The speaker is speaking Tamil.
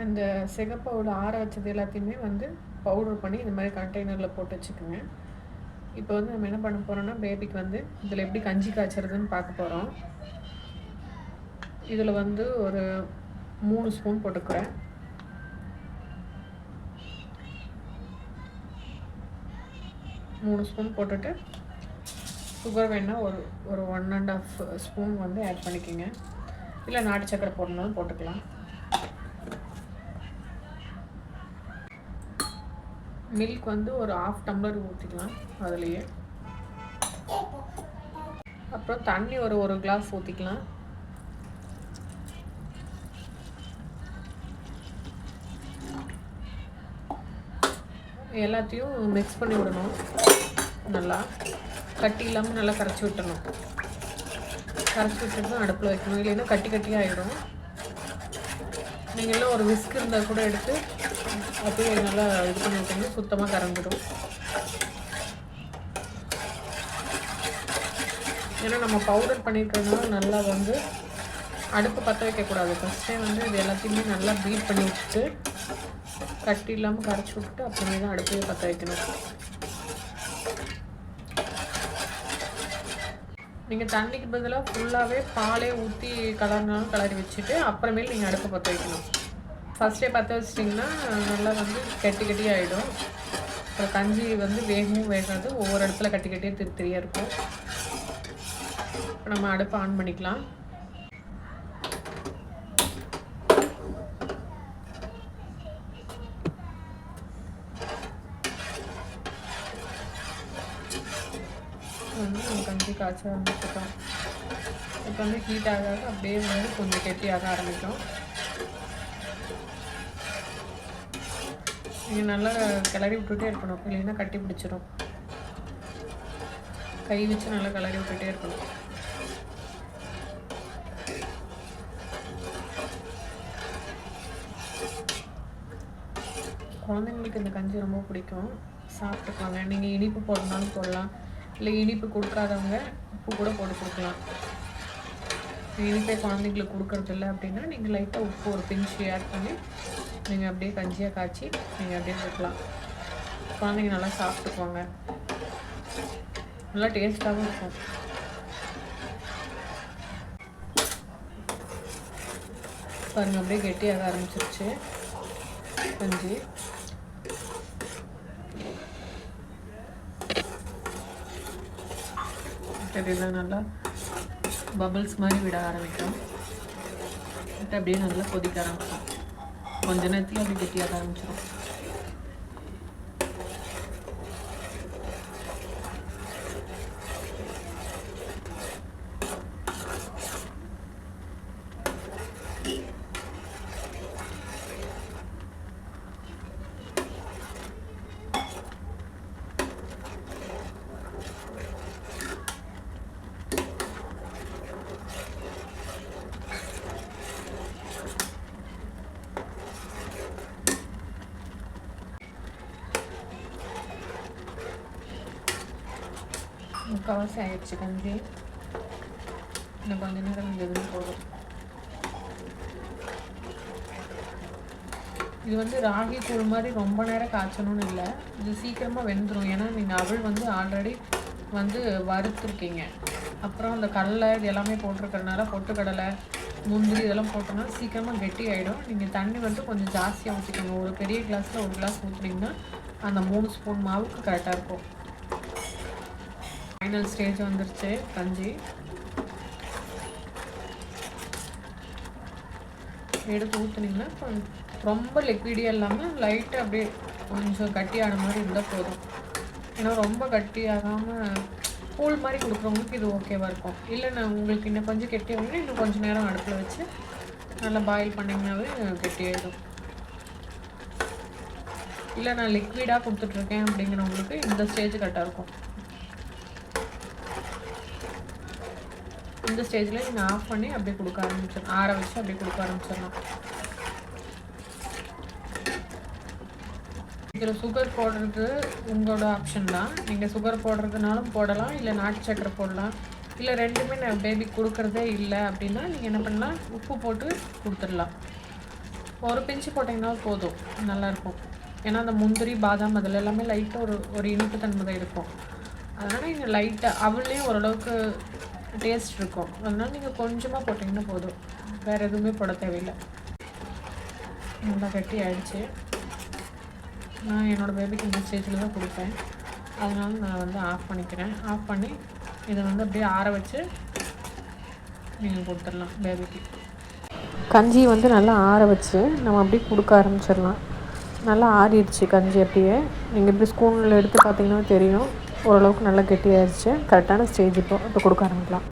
அந்த சிகப்போட ஆற வச்சது எல்லாத்தையுமே வந்து பவுடர் பண்ணி இந்த மாதிரி கண்டெய்னரில் போட்டு வச்சுக்கோங்க. இப்போ வந்து நம்ம என்ன பண்ண போகிறோம்னா, பேபிக்கு வந்து இதில் எப்படி கஞ்சி காய்ச்சறதுன்னு பார்க்க போகிறோம். இதில் வந்து ஒரு 3 ஸ்பூன் போட்டுக்கிறேன். 3 ஸ்பூன் போட்டுட்டு சுகர் வேணால் ஒரு 1½ ஸ்பூன் வந்து ஆட் பண்ணிக்கோங்க. இல்லை நாட்டு சக்கரை போடணும்னாலும் போட்டுக்கலாம். மில்க் வந்து ஒரு 1/2 டம்ளர் ஊற்றிக்கலாம் அதுலேயே. அப்புறம் தண்ணி ஒரு கிளாஸ் ஊற்றிக்கலாம். எல்லாத்தையும் மிக்ஸ் பண்ணி விடணும். நல்லா கட்டி இல்லாமல் நல்லா கரைச்சி விட்டணும். கரைச்சி விட்டுட்டு தான் அடுப்பில் வைக்கணும், இல்லைன்னா கட்டி கட்டியாக ஆகிடும். நீங்கள் எல்லாம் ஒரு விஸ்க் இருந்தால் கூட எடுத்து அப்படியே நல்லா இது பண்ணி விட்டீங்கன்னா சுத்தமாக கறந்துடும். ஏன்னா நம்ம பவுடர் பண்ணிக்கிறதுனால நல்லா வந்து அடுப்பு பற்ற வைக்கக்கூடாது. ஃபஸ்ட்டே வந்து இது எல்லாத்தையுமே நல்லா பீட் பண்ணி விட்டுட்டு கட்டி இல்லாமல் கரைச்சி விட்டுட்டு அப்புறமே தான் அடுப்பையே பற்ற வைக்கணும். நீங்கள் தண்ணிக்கு பதிலாக ஃபுல்லாகவே பாலே ஊற்றி கலர்னாலும் கலரி வச்சுட்டு அப்புறமேல் நீங்கள் அடுப்பை பற்ற வைக்கணும். ஃபஸ்ட்டே பற்ற வச்சிட்டிங்கன்னா நல்லா வந்து கட்டி கட்டி ஆகிடும். அப்புறம் கஞ்சி வந்து வேகவும் வேகாது, ஒவ்வொரு இடத்துல கட்டி கட்டியே திரியாக இருக்கும். இப்போ நம்ம அடுப்பை ஆன் பண்ணிக்கலாம். வந்து நம்ம கஞ்சி காய்ச்ச ஆரம்பிச்சிட்டோம். இப்போ வந்து ஹீட் ஆகாத அப்படியே வந்து கொஞ்சம் கெட்டியாக ஆரம்பிக்கும். நீங்கள் நல்லா கிளறி விட்டுட்டே இருக்கணும், இல்லைன்னா கட்டி பிடிச்சிடும். கை வச்சு நல்லா கிளறி விட்டுட்டே இருக்கணும். குழந்தைங்களுக்கு இந்த கஞ்சி ரொம்ப பிடிக்கும், சாப்பிட்டுக்குவாங்க. நீங்கள் இனிப்பு போடணும்னாலும் போடலாம், இல்லை இனிப்பு கொடுக்காதவங்க உப்பு கூட போட்டு கொடுக்கலாம். இனிப்பே குழந்தைங்களுக்கு கொடுக்கறதில்ல அப்படின்னா நீங்கள் லைட்டாக உப்பு ஒரு பிஞ்சு ஆட் பண்ணி நீங்கள் அப்படியே கஞ்சியாக காய்ச்சி நீங்கள் அப்படியே கொடுக்கலாம். குழந்தைங்க நல்லா சாப்பிட்டுக்குவாங்க, நல்லா டேஸ்ட்டாகவும் இருக்கும். பாருங்கள் அப்படியே கெட்டியாக ஆரம்பிச்சிருச்சு கஞ்சி. இதெல்லாம் நல்லா பபிள்ஸ் மாதிரி விட ஆரம்பிக்கும். அப்படியே நல்லா கொதிக்க ஆரம்பிக்கும். கொஞ்ச நேரத்தில் அப்படி கெட்டியாக ஆரம்பிச்சிடும். முக்கால்வாசி ஆயிடுச்சு கஞ்சி. இன்னும் கொஞ்ச நேரம் வெந்ததுன்னு போதும். இது வந்து ராகி கூழ் மாதிரி ரொம்ப நேரம் காய்ச்சணும்னு இல்லை, இது சீக்கிரமாக வெந்துடும். ஏன்னா நீங்கள் அவள் வந்து ஆல்ரெடி வந்து வறுத்துருக்கீங்க, அப்புறம் அந்த கடலை இது எல்லாமே போட்டிருக்கறனால பொட்டுக்கடலை முந்திரி இதெல்லாம் போட்டோம்னா சீக்கிரமாக கெட்டி ஆகிடும். நீங்கள் தண்ணி வந்து கொஞ்சம் ஜாஸ்தியாக ஊற்றிக்கோங்க. ஒரு பெரிய கிளாஸில் 1 கிளாஸ் ஊற்றுனீங்கன்னா அந்த 3 ஸ்பூன் மாவுக்கு கரெக்டாக இருக்கும். ஃபைனல் ஸ்டேஜ் வந்துருச்சு கஞ்சி. எடுத்து ஊற்றுனீங்கன்னா ரொம்ப லிக்விடியாக இல்லாமல் லைட்டாக அப்படியே கொஞ்சம் கட்டியான மாதிரி இருந்தால் போதும். ஏன்னா ரொம்ப கட்டியாகாமல் கூழ் மாதிரி கொடுக்குறவங்களுக்கு இது ஓகேவாக இருக்கும். இல்லை நான் உங்களுக்கு இன்னும் கொஞ்சம் கெட்டியாகணும், இன்னும் கொஞ்சம் நேரம் அடுப்பில் வச்சு நல்லா பாயில் பண்ணிங்கனாவே கெட்டியாகிடும். இல்லை நான் லிக்விடாக கொடுத்துட்ருக்கேன் அப்படிங்கிறவங்களுக்கு இந்த ஸ்டேஜ் கரெக்டாக இருக்கும். இந்த ஸ்டேஜில் நீங்கள் ஆஃப் பண்ணி அப்படியே கொடுக்க ஆரம்பிச்சிடணும், ஆற வச்சு அப்படியே கொடுக்க ஆரம்பிச்சிடலாம். இதில் சுகர் போடுறது உங்களோட ஆப்ஷன் தான். நீங்கள் சுகர் போடுறதுனாலும் போடலாம், இல்லை நாட்டு சக்கரை போடலாம். இல்லை ரெண்டுமே நான் பேபிக்கு கொடுக்குறதே இல்லை அப்படின்னா நீங்கள் என்ன பண்ணலாம், உப்பு போட்டு கொடுத்துடலாம். ஒரு பிஞ்சு போட்டிங்கன்னா போதும், நல்லாயிருக்கும். ஏன்னா அந்த முந்திரி பாதாம் அதில் எல்லாமே லைட்டாக ஒரு இனிப்பு தன்மை தான் இருக்கும். அதனால் நீங்கள் லைட்டாக அவள்லேயும் ஓரளவுக்கு டேஸ்ட் இருக்கும். அதனால் நீங்கள் கொஞ்சமாக போட்டிங்கன்னா போதும், வேறு எதுவுமே போட தேவையில்லை. நல்லா கட்டி ஆயிடுச்சு. நான் என்னோடய பேபிக்கு இந்த ஸ்டேஜில் தான் கொடுப்பேன். அதனால் நான் வந்து ஆஃப் பண்ணிக்கிறேன். ஆஃப் பண்ணி இதை வந்து அப்படியே ஆற வச்சு நீங்கள் கொடுத்துடலாம் பேபிக்கு. கஞ்சி வந்து நல்லா ஆற வச்சு நம்ம அப்படியே கொடுக்க ஆரம்பிச்சிடலாம். நல்லா ஆறிடுச்சு கஞ்சி. அப்படியே நீங்கள் இப்படி ஸ்பூனில் எடுத்து பார்த்தீங்கன்னா தெரியும், ஓரளவுக்கு நல்லா கெட்டியாகிடுச்சு. கரெக்டான ஸ்டேஜ் இப்போ கொடுக்க ஆரம்பிக்கலாம்.